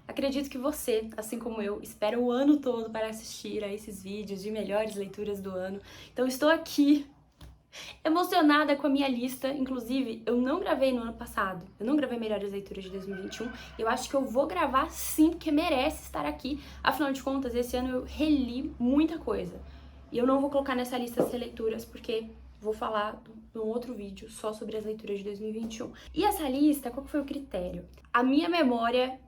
Acredito que você, assim como eu, espera o ano todo para assistir a esses vídeos de melhores leituras do ano. Então estou aqui emocionada com a minha lista. Inclusive, eu não gravei no ano passado, eu não gravei melhores leituras de 2021. Eu acho que eu vou gravar sim, porque merece estar aqui. Afinal de contas, esse ano eu reli muita coisa. E eu não vou colocar nessa lista as releituras, porque vou falar num outro vídeo só sobre as leituras de 2021. E essa lista, qual que foi o critério? A minha memória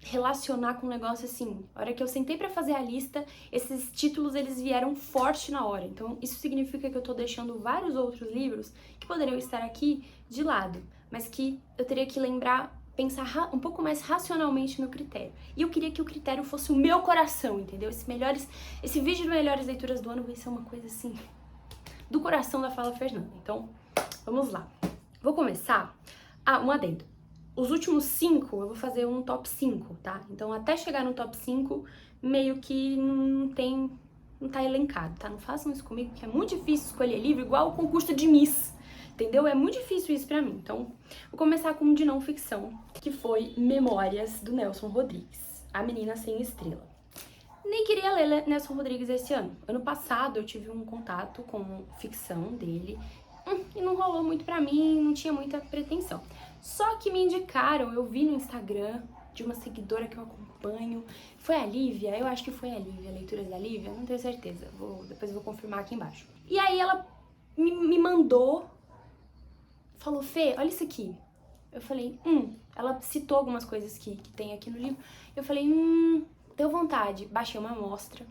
relacionar com um negócio assim. A hora que eu sentei pra fazer a lista, esses títulos eles vieram forte na hora. Então isso significa que eu tô deixando vários outros livros que poderiam estar aqui de lado, mas que eu teria que lembrar, pensar um pouco mais racionalmente no critério. E eu queria que o critério fosse o meu coração, entendeu? Esse vídeo de melhores leituras do ano vai ser uma coisa assim do coração da Fala Fernanda. Então, vamos lá. Vou começar. Um adendo. Os últimos 5, eu vou fazer um top 5, tá? Então, até chegar no top 5, meio que não tá elencado, tá? Não façam isso comigo, que é muito difícil escolher livro, igual o concurso de Miss, entendeu? É muito difícil isso pra mim. Então, vou começar com um de não ficção, que foi Memórias, do Nelson Rodrigues, A Menina Sem Estrela. Nem queria ler Nelson Rodrigues esse ano. Ano passado, eu tive um contato com ficção dele, e não rolou muito pra mim, não tinha muita pretensão. Só que me indicaram, eu vi no Instagram de uma seguidora que eu acompanho, foi a Lívia, eu acho que foi a Lívia, Leituras da Lívia, não tenho certeza, depois eu vou confirmar aqui embaixo. E aí ela me mandou, falou, Fê, olha isso aqui. Eu falei, ela citou algumas coisas que tem aqui no livro, eu falei, deu vontade, baixei uma amostra.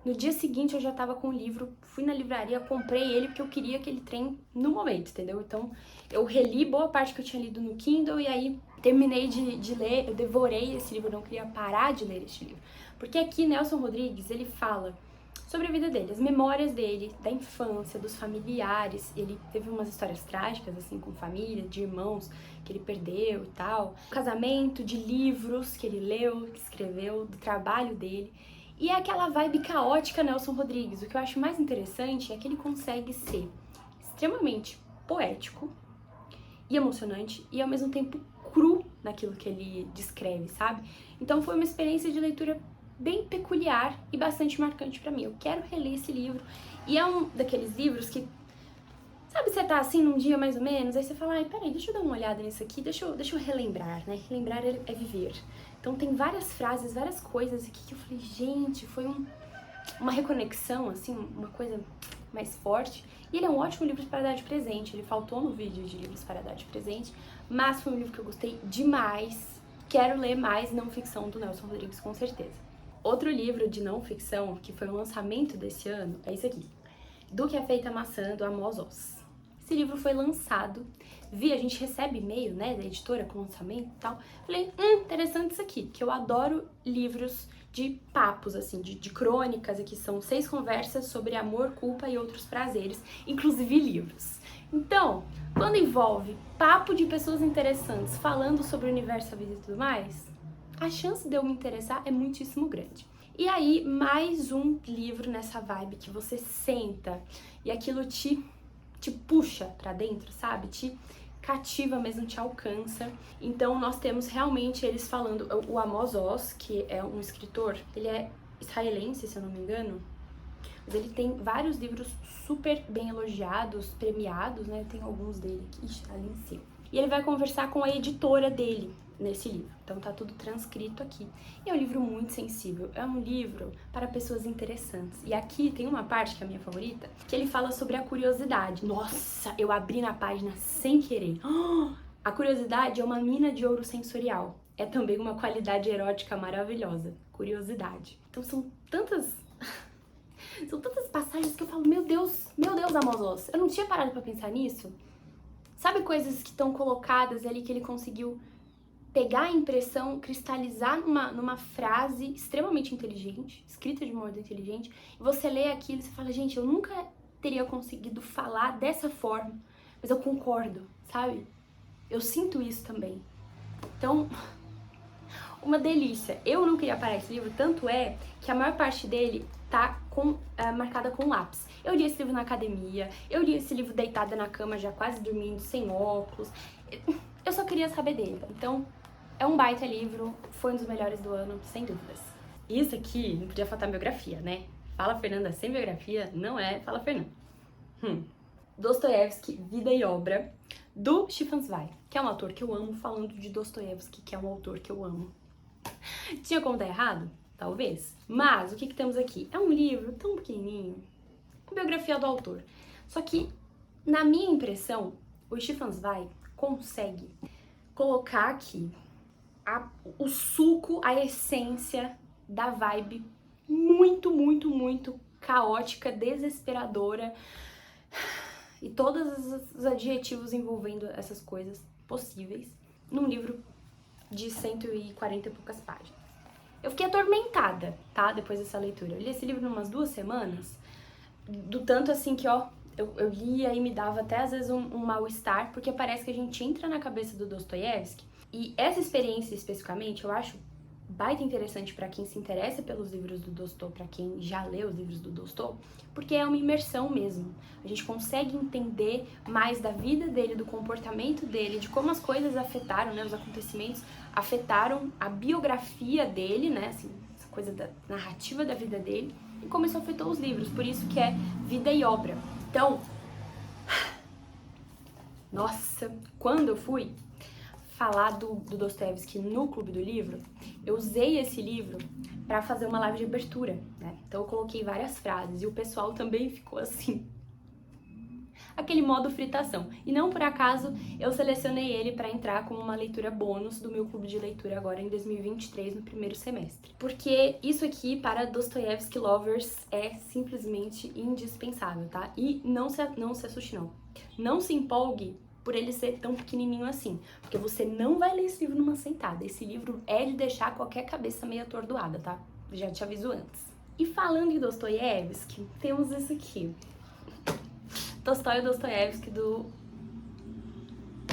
No dia seguinte eu já tava com o livro, fui na livraria, comprei ele porque eu queria aquele trem no momento, entendeu? Então eu reli boa parte que eu tinha lido no Kindle e aí terminei de ler, eu devorei esse livro, eu não queria parar de ler esse livro. Porque aqui Nelson Rodrigues, ele fala sobre a vida dele, as memórias dele, da infância, dos familiares. Ele teve umas histórias trágicas, assim, com família, de irmãos que ele perdeu e tal. Casamento, de livros que ele leu, que escreveu, do trabalho dele. E é aquela vibe caótica Nelson Rodrigues. O que eu acho mais interessante é que ele consegue ser extremamente poético e emocionante e ao mesmo tempo cru naquilo que ele descreve, sabe? Então foi uma experiência de leitura bem peculiar e bastante marcante pra mim. Eu quero reler esse livro e é um daqueles livros que, sabe, você tá assim num dia mais ou menos, aí você fala, ai, peraí, deixa eu dar uma olhada nisso aqui, deixa eu relembrar, né? Relembrar é viver. Então tem várias frases, várias coisas aqui que eu falei, gente, foi uma reconexão, assim, uma coisa mais forte. E ele é um ótimo livro para dar de presente, ele faltou no vídeo de livros para dar de presente, mas foi um livro que eu gostei demais. Quero ler mais não ficção do Nelson Rodrigues, com certeza. Outro livro de não ficção, que foi um lançamento desse ano, é esse aqui. Do que é feita a maçã, do Amos Oz. Esse livro foi lançado, a gente recebe e-mail, né, da editora com lançamento e tal. Falei, interessante isso aqui, que eu adoro livros de papos, assim, de crônicas, aqui são 6 conversas sobre amor, culpa e outros prazeres, inclusive livros. Então, quando envolve papo de pessoas interessantes falando sobre o universo, a vida e tudo mais, a chance de eu me interessar é muitíssimo grande. E aí, mais um livro nessa vibe que você senta e aquilo te puxa pra dentro, sabe? Te cativa mesmo, te alcança. Então nós temos realmente eles falando, o Amos Oz, que é um escritor, ele é israelense, se eu não me engano, mas ele tem vários livros super bem elogiados, premiados, né? Tem alguns dele aqui, ali em cima. E ele vai conversar com a editora dele nesse livro, então tá tudo transcrito aqui. E é um livro muito sensível, é um livro para pessoas interessantes. E aqui tem uma parte que é a minha favorita, que ele fala sobre a curiosidade. Nossa, eu abri na página sem querer. A curiosidade é uma mina de ouro sensorial. É também uma qualidade erótica maravilhosa. Curiosidade. Então são tantas passagens que eu falo, meu Deus, Amos Oz, eu não tinha parado pra pensar nisso. Sabe coisas que estão colocadas ali que ele conseguiu pegar a impressão, cristalizar numa frase extremamente inteligente, escrita de modo inteligente, e você lê aquilo e você fala, gente, eu nunca teria conseguido falar dessa forma, mas eu concordo, sabe? Eu sinto isso também. Então, uma delícia. Eu não queria parar esse livro, tanto é que a maior parte dele tá marcada com lápis. Eu li esse livro na academia, eu li esse livro deitada na cama, já quase dormindo, sem óculos. Eu só queria saber dele. Então, É um baita livro, foi um dos melhores do ano, sem dúvidas. Isso aqui não podia faltar biografia, né? Fala Fernanda sem biografia não é Fala Fernanda. Dostoiévski, Vida e Obra, do Stefan Zweig, que é um autor que eu amo, falando de Dostoiévski, que é um autor que eu amo. Tinha como dar errado? Talvez. Mas o que temos aqui? É um livro tão pequenininho, a biografia do autor. Só que, na minha impressão, o Stefan Zweig consegue colocar aqui o suco, a essência da vibe muito, muito, muito caótica, desesperadora e todos os adjetivos envolvendo essas coisas possíveis num livro de 140 e poucas páginas. Eu fiquei atormentada, tá? Depois dessa leitura. Eu li esse livro em umas 2 semanas, do tanto assim que, ó, eu lia e me dava até às vezes um mal-estar, porque parece que a gente entra na cabeça do Dostoiévski. E essa experiência especificamente eu acho baita interessante para quem se interessa pelos livros do Dostô, para quem já leu os livros do Dostô, porque é uma imersão mesmo. A gente consegue entender mais da vida dele, do comportamento dele, de como as coisas afetaram, né, os acontecimentos afetaram a biografia dele, né, assim, essa coisa da narrativa da vida dele, e como isso afetou os livros, por isso que é Vida e Obra. Então, nossa, quando eu fui falar do Dostoiévski no Clube do Livro, eu usei esse livro para fazer uma live de abertura, né? Então eu coloquei várias frases e o pessoal também ficou assim, aquele modo fritação. E não por acaso eu selecionei ele para entrar como uma leitura bônus do meu clube de leitura agora em 2023, no primeiro semestre. Porque isso aqui, para Dostoiévski lovers, é simplesmente indispensável, tá? E não se assuste não. Não se empolgue por ele ser tão pequenininho assim, porque você não vai ler esse livro numa sentada. Esse livro é de deixar qualquer cabeça meio atordoada, tá? Já te aviso antes. E falando em Dostoiévski, temos isso aqui. Tolstói e Dostoiévski, do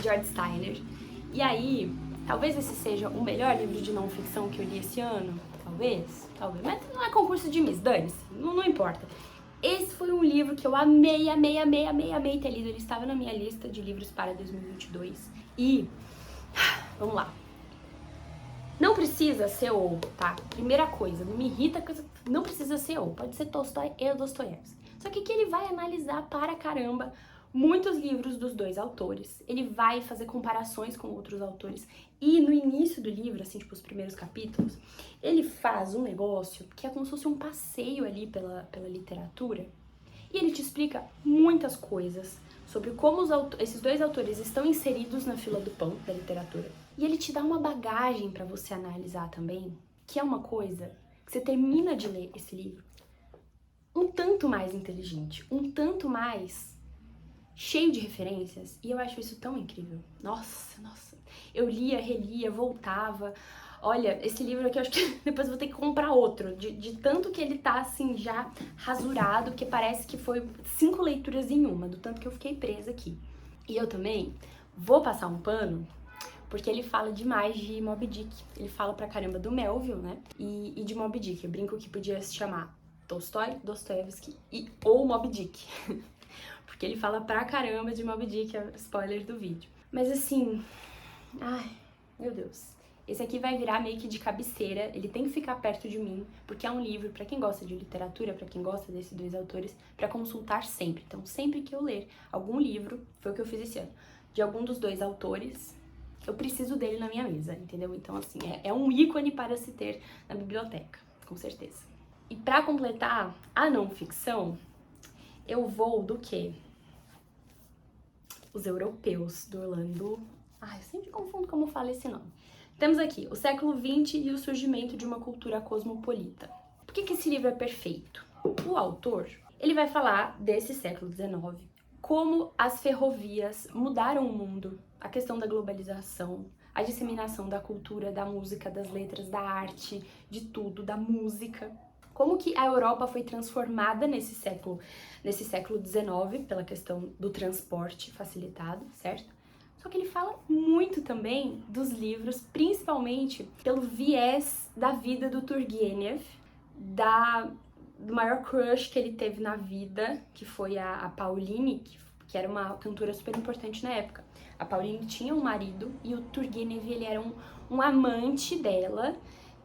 George Steiner. E aí, talvez esse seja o melhor livro de não ficção que eu li esse ano. Talvez. Mas não é concurso de Miss, dane-se. Não importa. Esse foi um livro que eu amei ter lido. Ele estava na minha lista de livros para 2022. E, vamos lá. Não precisa ser ou, tá? Primeira coisa, não me irrita, não precisa ser ou. Pode ser Tolstói e Dostoiévski. Só que aqui ele vai analisar para caramba muitos livros dos dois autores. Ele vai fazer comparações com outros autores. E no início do livro, assim, tipo, os primeiros capítulos, ele faz um negócio que é como se fosse um passeio ali pela literatura. E ele te explica muitas coisas sobre como esses dois autores estão inseridos na fila do pão da literatura. E ele te dá uma bagagem para você analisar também, que é uma coisa que você termina de ler esse livro um tanto mais inteligente, um tanto mais cheio de referências, e eu acho isso tão incrível. Nossa. Eu lia, relia, voltava. Olha, esse livro aqui eu acho que depois eu vou ter que comprar outro, de tanto que ele tá assim já rasurado, que parece que foi 5 leituras em uma, do tanto que eu fiquei presa aqui. E eu também vou passar um pano, porque ele fala demais de Moby Dick. Ele fala pra caramba do Melville, né? E de Moby Dick. Eu brinco que podia se chamar Tolstói, Dostoiévski ou Moby Dick. Porque ele fala pra caramba de Moby Dick, é spoiler do vídeo. Mas assim, ai, meu Deus. Esse aqui vai virar meio que de cabeceira, ele tem que ficar perto de mim, porque é um livro pra quem gosta de literatura, pra quem gosta desses dois autores, pra consultar sempre. Então, sempre que eu ler algum livro, foi o que eu fiz esse ano, de algum dos dois autores, eu preciso dele na minha mesa, entendeu? Então, assim, é um ícone para se ter na biblioteca, com certeza. E pra completar a não ficção, eu vou do quê? Os Europeus, do Orlando... Ai, eu sempre confundo como fala esse nome. Temos aqui o século XX e o surgimento de uma cultura cosmopolita. Por que esse livro é perfeito? O autor, ele vai falar desse século XIX, como as ferrovias mudaram o mundo, a questão da globalização, a disseminação da cultura, da música, das letras, da arte, de tudo, da música. Como que a Europa foi transformada nesse século XIX pela questão do transporte facilitado, certo? Só que ele fala muito também dos livros, principalmente pelo viés da vida do Turgenev, do maior crush que ele teve na vida, que foi a Pauline, que era uma cantora super importante na época. A Pauline tinha um marido e o Turgenev, ele era um amante dela,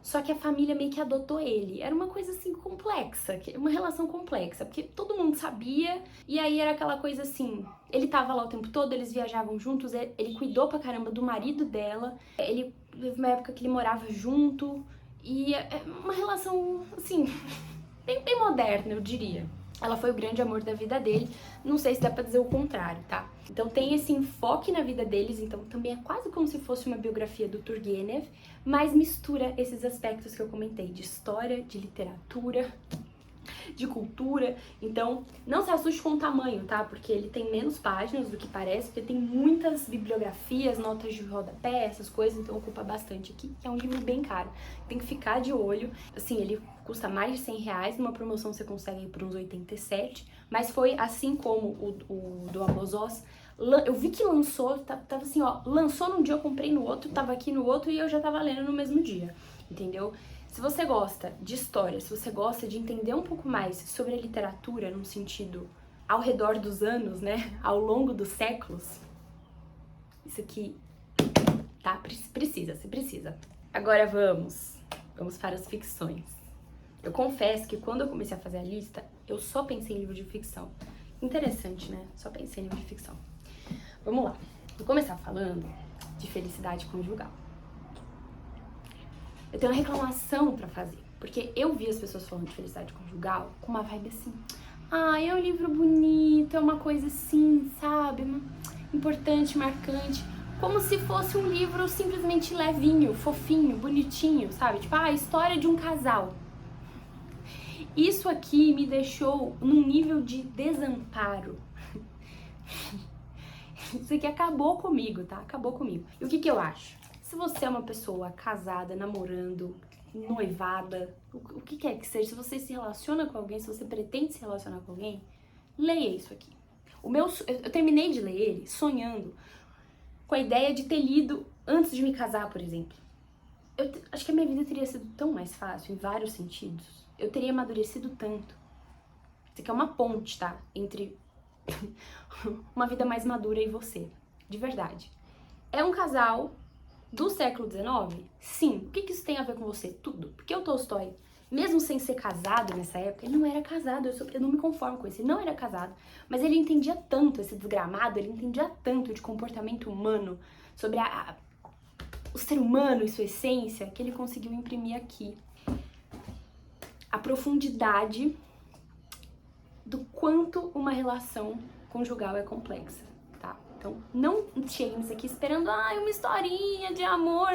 só que a família meio que adotou ele. Era uma coisa assim complexa, uma relação complexa, porque todo mundo sabia, e aí era aquela coisa assim, ele tava lá o tempo todo, eles viajavam juntos, ele cuidou pra caramba do marido dela, ele teve uma época que ele morava junto, e é uma relação assim, bem moderna, eu diria. Ela foi o grande amor da vida dele, não sei se dá pra dizer o contrário, tá? Então tem esse enfoque na vida deles, então também é quase como se fosse uma biografia do Turgenev, mas mistura esses aspectos que eu comentei, de história, de literatura, de cultura. Então não se assuste com o tamanho, tá? Porque ele tem menos páginas do que parece, porque tem muitas bibliografias, notas de rodapé, essas coisas, então ocupa bastante aqui. É um livro bem caro, tem que ficar de olho. Assim, ele custa mais de 100 reais, numa promoção você consegue ir por uns 87, mas foi assim como o do Amos Oz. Eu vi que lançou, tava assim, ó, lançou num dia, eu comprei no outro, tava aqui no outro e eu já tava lendo no mesmo dia, entendeu? Se você gosta de história, se você gosta de entender um pouco mais sobre a literatura, num sentido ao redor dos anos, né, ao longo dos séculos, isso aqui, tá? Você precisa. Agora vamos para as ficções. Eu confesso que quando eu comecei a fazer a lista, eu só pensei em livro de ficção. Interessante, né? Só pensei em livro de ficção. Vamos lá. Vou começar falando de felicidade conjugal. Eu tenho uma reclamação pra fazer, porque eu vi as pessoas falando de felicidade conjugal com uma vibe assim, é um livro bonito, é uma coisa assim, sabe, importante, marcante, como se fosse um livro simplesmente levinho, fofinho, bonitinho, sabe, tipo, a história de um casal. Isso aqui me deixou num nível de desamparo. Isso aqui acabou comigo, tá? Acabou comigo. E o que eu acho? Se você é uma pessoa casada, namorando, noivada, o que quer que seja, se você se relaciona com alguém, se você pretende se relacionar com alguém, leia isso aqui. Eu terminei de ler ele sonhando com a ideia de ter lido antes de me casar, por exemplo. Eu acho que a minha vida teria sido tão mais fácil, em vários sentidos. Eu teria amadurecido tanto. Isso aqui é uma ponte, tá? Entre uma vida mais madura e você. De verdade. É um casal do século XIX? Sim. O que isso tem a ver com você? Tudo. Porque o Tolstói, mesmo sem ser casado nessa época, ele não era casado, eu não me conformo com isso, ele não era casado, mas ele entendia tanto esse desgramado, ele entendia tanto de comportamento humano, sobre o ser humano e sua essência, que ele conseguiu imprimir aqui a profundidade do quanto uma relação conjugal é complexa. Então, não cheguem nisso aqui esperando, uma historinha de amor.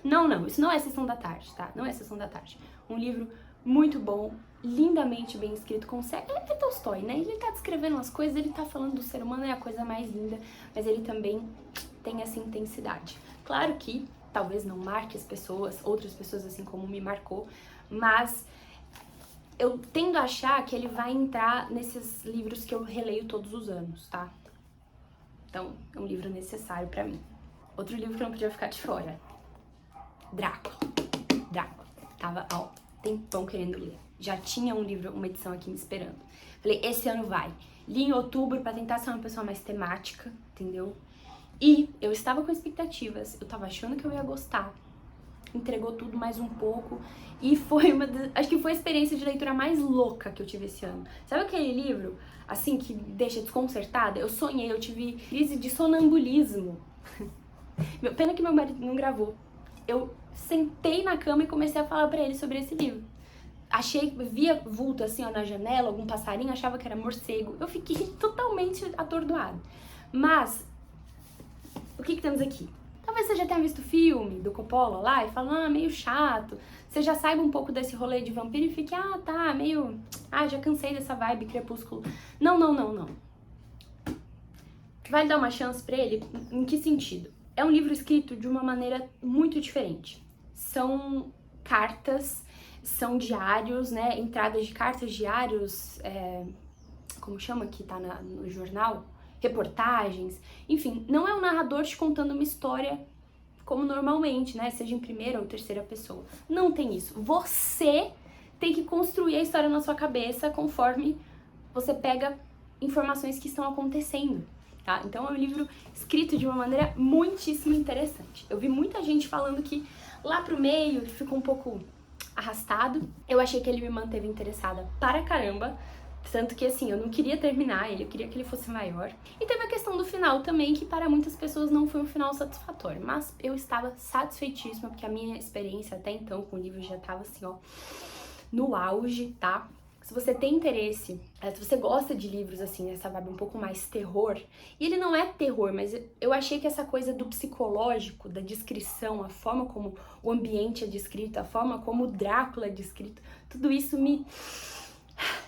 Não, isso não é Sessão da Tarde, tá? Não é Sessão da Tarde. Um livro muito bom, lindamente bem escrito, é Tolstói, né? Ele tá descrevendo as coisas, ele tá falando do ser humano, é a coisa mais linda, mas ele também tem essa intensidade. Claro que talvez não marque as pessoas, outras pessoas assim como me marcou, mas eu tendo a achar que ele vai entrar nesses livros que eu releio todos os anos, tá? Então, é um livro necessário pra mim. Outro livro que não podia ficar de fora. Drácula. Tava, tempão querendo ler. Já tinha um livro, uma edição aqui me esperando. Falei, esse ano vai. Li em outubro pra tentar ser uma pessoa mais temática, entendeu? E eu estava com expectativas, eu tava achando que eu ia gostar. Entregou tudo mais um pouco. E foi acho que foi a experiência de leitura mais louca que eu tive esse ano. Sabe aquele livro, assim, que deixa desconcertada? Eu sonhei, eu tive crise de sonambulismo. Pena que meu marido não gravou. Eu sentei na cama e comecei a falar pra ele sobre esse livro. Via vulto assim, ó, na janela, algum passarinho, achava que era morcego. Eu fiquei totalmente atordoada. Mas, o que temos aqui? Talvez você já tenha visto o filme do Coppola lá e fala, meio chato. Você já saiba um pouco desse rolê de vampiro e fique, tá, meio... já cansei dessa vibe crepúsculo. Não. Vai dar uma chance pra ele? Em que sentido? É um livro escrito de uma maneira muito diferente. São cartas, são diários, né? Entradas de cartas, diários, como chama que tá no jornal? Reportagens, enfim, não é um narrador te contando uma história como normalmente, né, seja em primeira ou terceira pessoa. Não tem isso. Você tem que construir a história na sua cabeça conforme você pega informações que estão acontecendo. tá? Então é um livro escrito de uma maneira muitíssimo interessante. Eu vi muita gente falando que lá pro meio ele ficou um pouco arrastado. Eu achei que ele me manteve interessada para caramba. Tanto que, assim, eu não queria terminar ele, eu queria que ele fosse maior. E teve a questão do final também, que para muitas pessoas não foi um final satisfatório. Mas eu estava satisfeitíssima, porque a minha experiência até então com o livro já estava, assim, ó, no auge, tá? Se você tem interesse, se você gosta de livros, assim, essa vibe um pouco mais terror, e ele não é terror, mas eu achei que essa coisa do psicológico, da descrição, a forma como o ambiente é descrito, a forma como o Drácula é descrito, tudo isso me...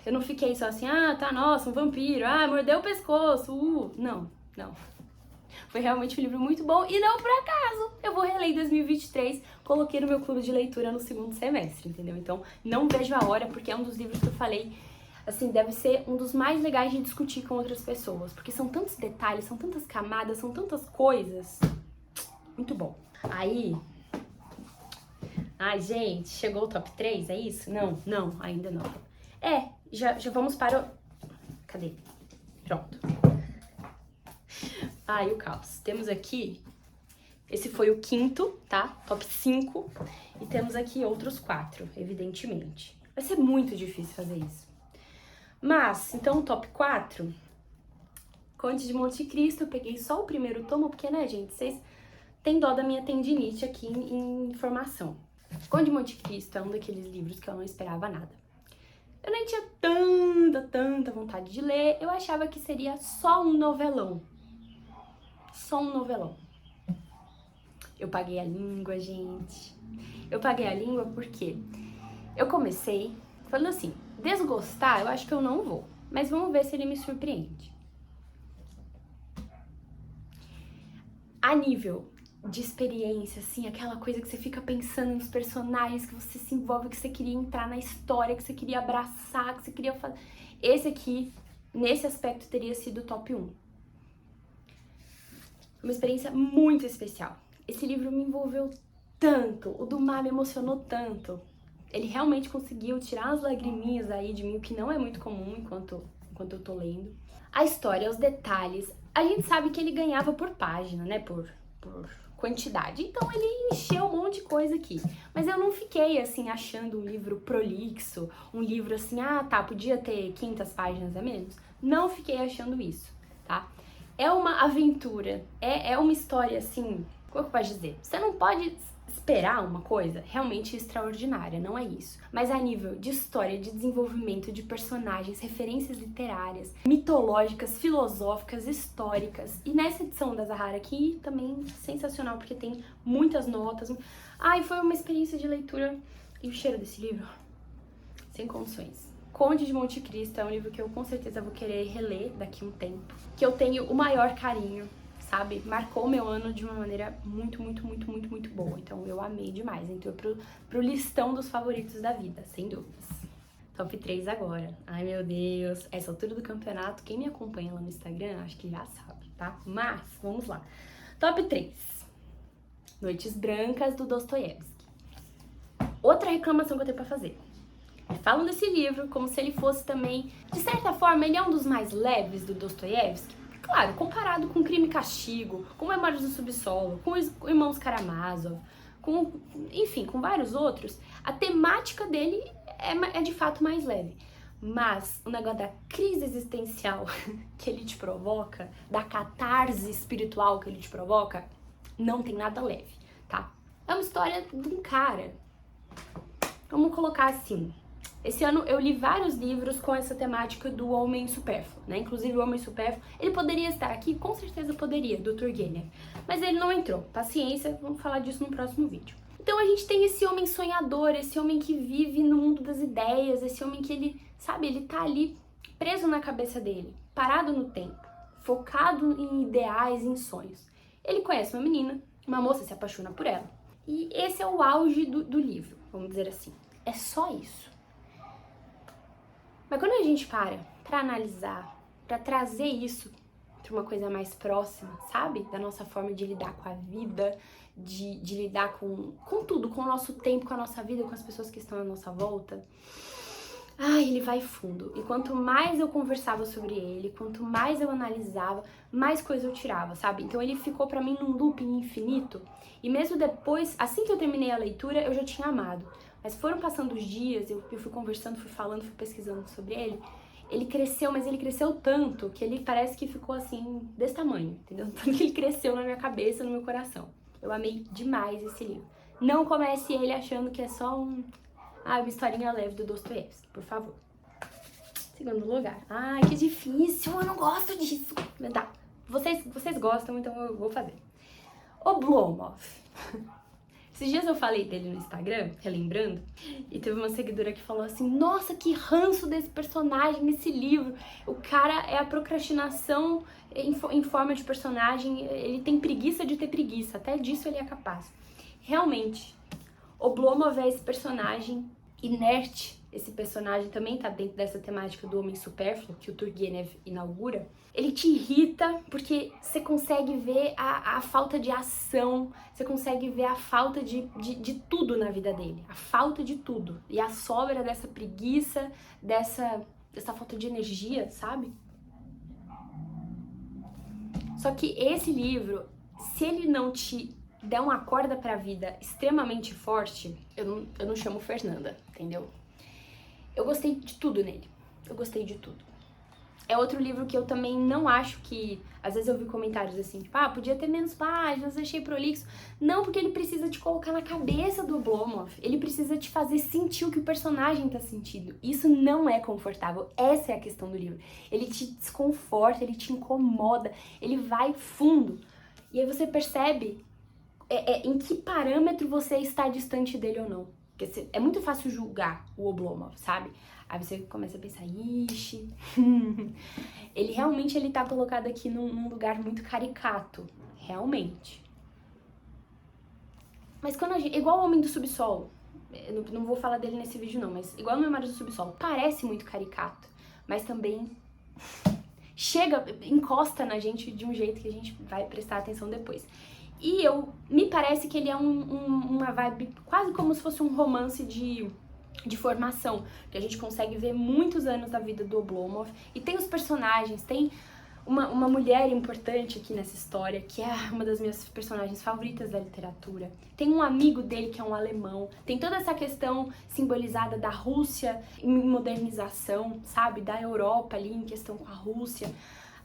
Eu não fiquei só assim, ah, tá, nossa, um vampiro, ah, mordeu o pescoço, Não. Foi realmente um livro muito bom e não por acaso. Eu vou reler em 2023, coloquei no meu clube de leitura no segundo semestre, entendeu? Então, não vejo a hora, porque é um dos livros que eu falei, assim, deve ser um dos mais legais de discutir com outras pessoas, porque são tantos detalhes, são tantas camadas, são tantas coisas. Muito bom. Aí... Ai, gente, chegou o top 3, é isso? Não, ainda não. Já vamos para o... Cadê? Pronto. Ai, o caos. Temos aqui... Esse foi o quinto, tá? Top 5. E temos aqui outros 4, evidentemente. Vai ser muito difícil fazer isso. Mas, então, o top 4... Conde de Monte Cristo, eu peguei só o primeiro tomo, porque, né, gente, vocês têm dó da minha tendinite aqui em informação. Conde de Monte Cristo é um daqueles livros que eu não esperava nada. Eu nem tinha tanta vontade de ler, eu achava que seria só um novelão. Só um novelão. Eu paguei a língua, gente. Eu paguei a língua porque eu comecei falando assim, desgostar eu acho que eu não vou, mas vamos ver se ele me surpreende. A nível de experiência, assim, aquela coisa que você fica pensando nos personagens, que você se envolve, que você queria entrar na história, que você queria abraçar, que você queria fazer... Esse aqui, nesse aspecto, teria sido o top 1. Uma experiência muito especial. Esse livro me envolveu tanto, o do Mar me emocionou tanto. Ele realmente conseguiu tirar as lagriminhas aí de mim, o que não é muito comum enquanto eu tô lendo. A história, os detalhes, a gente sabe que ele ganhava por página, né, por quantidade. Então ele encheu um monte de coisa aqui. Mas eu não fiquei, assim, achando um livro prolixo, um livro assim, ah, tá, podia ter 500 páginas a menos. Não fiquei achando isso, tá? É uma aventura, é uma história, assim, como eu posso dizer? Você não pode esperar uma coisa realmente extraordinária, não é isso. Mas a nível de história, de desenvolvimento de personagens, referências literárias, mitológicas, filosóficas, históricas. E nessa edição da Zahara aqui, também sensacional, porque tem muitas notas. Ai, foi uma experiência de leitura. E o cheiro desse livro, sem condições. Conde de Monte Cristo é um livro que eu com certeza vou querer reler daqui a um tempo. Que eu tenho o maior carinho, sabe? Marcou meu ano de uma maneira muito boa. Então eu amei demais. Entrou pro listão dos favoritos da vida, sem dúvidas. Top 3 agora. Ai, meu Deus. Essa altura do campeonato, quem me acompanha lá no Instagram, acho que já sabe, tá? Mas, vamos lá. Top 3. Noites Brancas, do Dostoiévski. Outra reclamação que eu tenho pra fazer. Falam desse livro como se ele fosse também... De certa forma, ele é um dos mais leves do Dostoiévski. Claro, comparado com Crime e Castigo, com Memórias do Subsolo, com os Irmãos Karamazov, enfim, com vários outros, a temática dele é de fato mais leve. Mas o negócio da crise existencial que ele te provoca, da catarse espiritual que ele te provoca, não tem nada leve, tá? É uma história de um cara. Vamos colocar assim... Esse ano eu li vários livros com essa temática do homem supérfluo, né? Inclusive o homem supérfluo, ele poderia estar aqui, com certeza poderia, do Turgenev. Mas ele não entrou. Paciência, vamos falar disso no próximo vídeo. Então a gente tem esse homem sonhador, esse homem que vive no mundo das ideias, esse homem que ele, sabe, ele tá ali preso na cabeça dele, parado no tempo, focado em ideais, em sonhos. Ele conhece uma menina, uma moça se apaixona por ela. E esse é o auge do livro, vamos dizer assim. É só isso. Mas quando a gente para analisar, para trazer isso para uma coisa mais próxima, sabe? Da nossa forma de lidar com a vida, de lidar com tudo, com o nosso tempo, com a nossa vida, com as pessoas que estão à nossa volta, Ele vai fundo. E quanto mais eu conversava sobre ele, quanto mais eu analisava, mais coisa eu tirava, sabe? Então ele ficou pra mim num looping infinito. E mesmo depois, assim que eu terminei a leitura, eu já tinha amado. Mas foram passando os dias, eu fui conversando, fui falando, fui pesquisando sobre ele. Ele cresceu, mas ele cresceu tanto que ele parece que ficou assim, desse tamanho, entendeu? Tanto que ele cresceu na minha cabeça, no meu coração. Eu amei demais esse livro. Não comece ele achando que é só uma historinha leve do Dostoiévski, por favor. Segundo lugar. Ai, que difícil, eu não gosto disso. Tá, vocês gostam, então eu vou fazer. Oblomov. Esses dias eu falei dele no Instagram, relembrando, e teve uma seguidora que falou assim: nossa, que ranço desse personagem nesse livro. O cara é a procrastinação em forma de personagem, ele tem preguiça de ter preguiça, até disso ele é capaz. Realmente, Oblomov é esse personagem inerte, esse personagem também tá dentro dessa temática do homem supérfluo, que o Turgenev inaugura. Ele te irrita porque você consegue ver a falta de ação, você consegue ver a falta de tudo na vida dele, a falta de tudo. E a sobra dessa preguiça, dessa falta de energia, sabe? Só que esse livro, se ele não te der uma corda pra vida extremamente forte, eu não chamo Fernanda, entendeu? Eu gostei de tudo nele, eu gostei de tudo. É outro livro que eu também não acho que... Às vezes eu vi comentários assim, tipo, podia ter menos páginas, achei prolixo. Não, porque ele precisa te colocar na cabeça do Oblomov. Ele precisa te fazer sentir o que o personagem tá sentindo. Isso não é confortável, essa é a questão do livro. Ele te desconforta, ele te incomoda, ele vai fundo. E aí você percebe em que parâmetro você está distante dele ou não. Porque é muito fácil julgar o Oblomov, sabe? Aí você começa a pensar, ixi, ele realmente tá colocado aqui num lugar muito caricato, realmente. Mas quando a gente, igual o Homem do Subsolo, eu não vou falar dele nesse vídeo não, mas igual o Memórias do Subsolo, parece muito caricato, mas também encosta na gente de um jeito que a gente vai prestar atenção depois. E me parece que ele é uma vibe quase como se fosse um romance de formação, que a gente consegue ver muitos anos da vida do Oblomov, e tem os personagens, tem uma mulher importante aqui nessa história, que é uma das minhas personagens favoritas da literatura, tem um amigo dele que é um alemão, tem toda essa questão simbolizada da Rússia em modernização, sabe, da Europa ali em questão com a Rússia.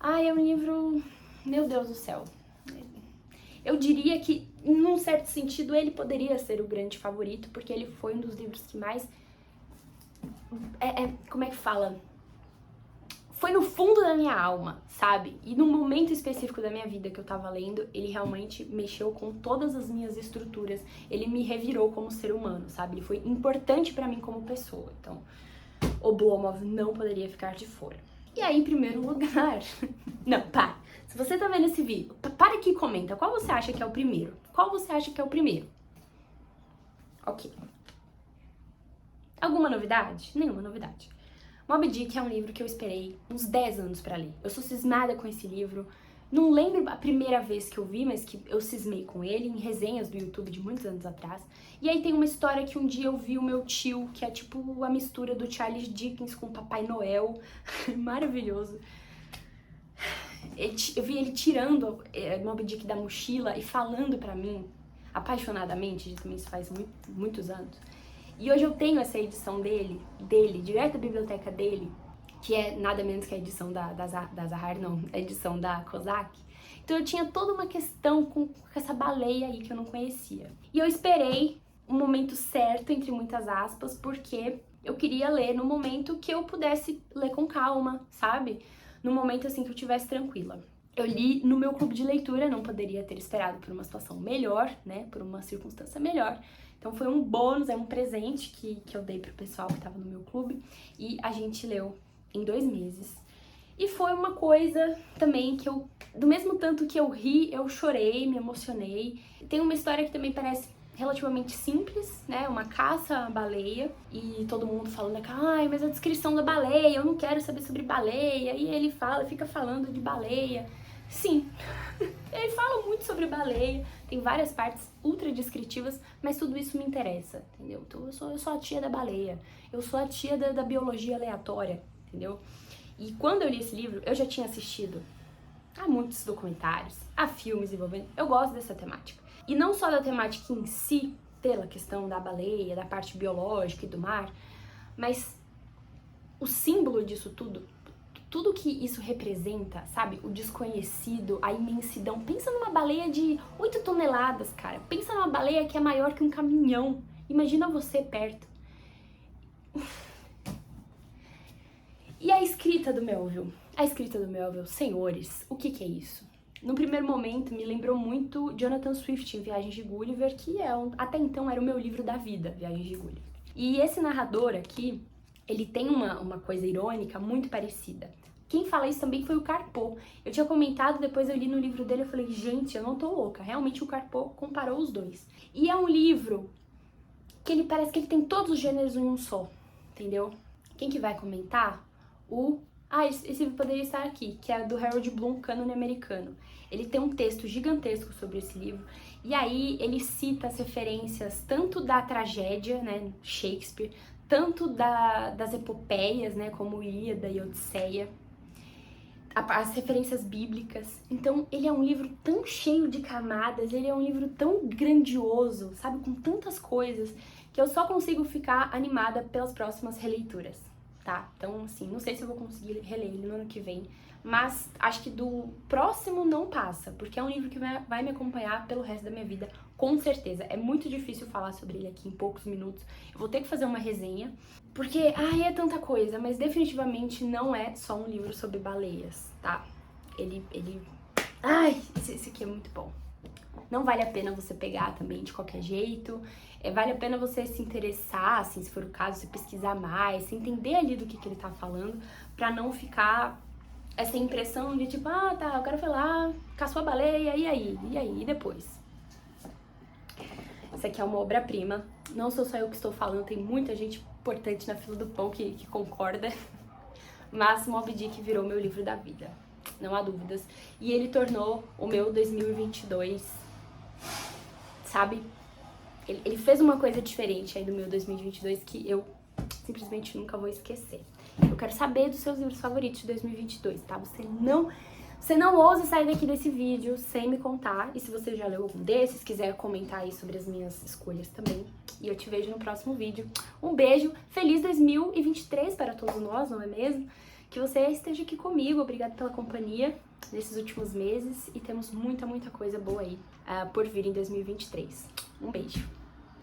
É um livro, meu Deus do céu, eu diria que, num certo sentido, ele poderia ser o grande favorito, porque ele foi um dos livros que mais... como é que fala? Foi no fundo da minha alma, sabe? E num momento específico da minha vida que eu tava lendo, ele realmente mexeu com todas as minhas estruturas. Ele me revirou como ser humano, sabe? Ele foi importante pra mim como pessoa. Então, Oblomov não poderia ficar de fora. E aí, em primeiro lugar... Não, para. Se você tá vendo esse vídeo, para aqui e comenta. Qual você acha que é o primeiro? Qual você acha que é o primeiro? Ok. Alguma novidade? Nenhuma novidade. Moby Dick é um livro que eu esperei uns 10 anos pra ler. Eu sou cismada com esse livro. Não lembro a primeira vez que eu vi, mas que eu cismei com ele em resenhas do YouTube de muitos anos atrás. E aí tem uma história que um dia eu vi o meu tio, que é tipo a mistura do Charles Dickens com o Papai Noel. Maravilhoso. Eu vi ele tirando Moby Dick da mochila e falando pra mim, apaixonadamente, também isso faz muitos anos. E hoje eu tenho essa edição dele, direto da biblioteca dele, que é nada menos que a edição da Zahar, não, a edição da Kozak. Então eu tinha toda uma questão com essa baleia aí que eu não conhecia. E eu esperei o momento certo, entre muitas aspas, porque eu queria ler no momento que eu pudesse ler com calma, sabe? No momento assim que eu estivesse tranquila. Eu li no meu clube de leitura, não poderia ter esperado por uma situação melhor, né? Por uma circunstância melhor. Então foi um bônus, um presente que eu dei pro pessoal que tava no meu clube. E a gente leu em 2 meses. E foi uma coisa também que do mesmo tanto que eu ri, eu chorei, me emocionei. Tem uma história que também parece relativamente simples, né? Uma caça à baleia e todo mundo falando, mas a descrição da baleia, eu não quero saber sobre baleia. E ele fica falando de baleia, Sim, ele fala muito sobre baleia, tem várias partes ultra descritivas, mas tudo isso me interessa, entendeu? Então eu sou a tia da baleia, eu sou a tia da biologia aleatória, entendeu? E quando eu li esse livro, eu já tinha assistido a muitos documentários, a filmes envolvendo, eu gosto dessa temática. E não só da temática em si, pela questão da baleia, da parte biológica e do mar, mas o símbolo disso tudo, tudo que isso representa, sabe? O desconhecido, a imensidão. Pensa numa baleia de 8 toneladas, cara. Pensa numa baleia que é maior que um caminhão. Imagina você perto. E a escrita do Melville? A escrita do Melville, senhores, o que é isso? No primeiro momento, me lembrou muito Jonathan Swift em Viagens de Gulliver, que até então era o meu livro da vida, Viagens de Gulliver. E esse narrador aqui, ele tem uma coisa irônica muito parecida. Quem fala isso também foi o Carpo. Eu tinha comentado, depois eu li no livro dele, eu falei, gente, eu não tô louca. Realmente o Carpo comparou os dois. E é um livro que ele parece que ele tem todos os gêneros em um só, entendeu? Quem que vai comentar? Esse livro poderia estar aqui, que é do Harold Bloom, Cânone Americano. Ele tem um texto gigantesco sobre esse livro, e aí ele cita as referências tanto da tragédia, né, Shakespeare, tanto das epopeias, né, como Ilíada e Odisseia, as referências bíblicas. Então, ele é um livro tão cheio de camadas, ele é um livro tão grandioso, sabe, com tantas coisas, que eu só consigo ficar animada pelas próximas releituras, tá? Então, assim, não sei se eu vou conseguir reler ele no ano que vem, mas acho que do próximo não passa, porque é um livro que vai me acompanhar pelo resto da minha vida, com certeza. É muito difícil falar sobre ele aqui em poucos minutos. Eu vou ter que fazer uma resenha, porque, é tanta coisa, mas definitivamente não é só um livro sobre baleias, tá? Esse aqui é muito bom. Não vale a pena você pegar também de qualquer jeito. Vale a pena você se interessar, assim, se for o caso, você pesquisar mais, você entender ali do que ele tá falando, pra não ficar essa impressão de tipo, tá, o cara foi lá, caçou a baleia, e aí? E depois? Essa aqui é uma obra-prima. Não sou só eu que estou falando, tem muita gente importante na fila do pão que concorda. Mas Moby Dick virou meu livro da vida, não há dúvidas. E ele tornou o meu 2022, sabe? Ele fez uma coisa diferente aí do meu 2022 que eu simplesmente nunca vou esquecer. Eu quero saber dos seus livros favoritos de 2022, tá? Você não ouse sair daqui desse vídeo sem me contar. E se você já leu algum desses, quiser comentar aí sobre as minhas escolhas também. E eu te vejo no próximo vídeo. Um beijo, feliz 2023 para todos nós, não é mesmo? Que você esteja aqui comigo, obrigada pela companhia nesses últimos meses. E temos muita coisa boa aí por vir em 2023. Um beijo.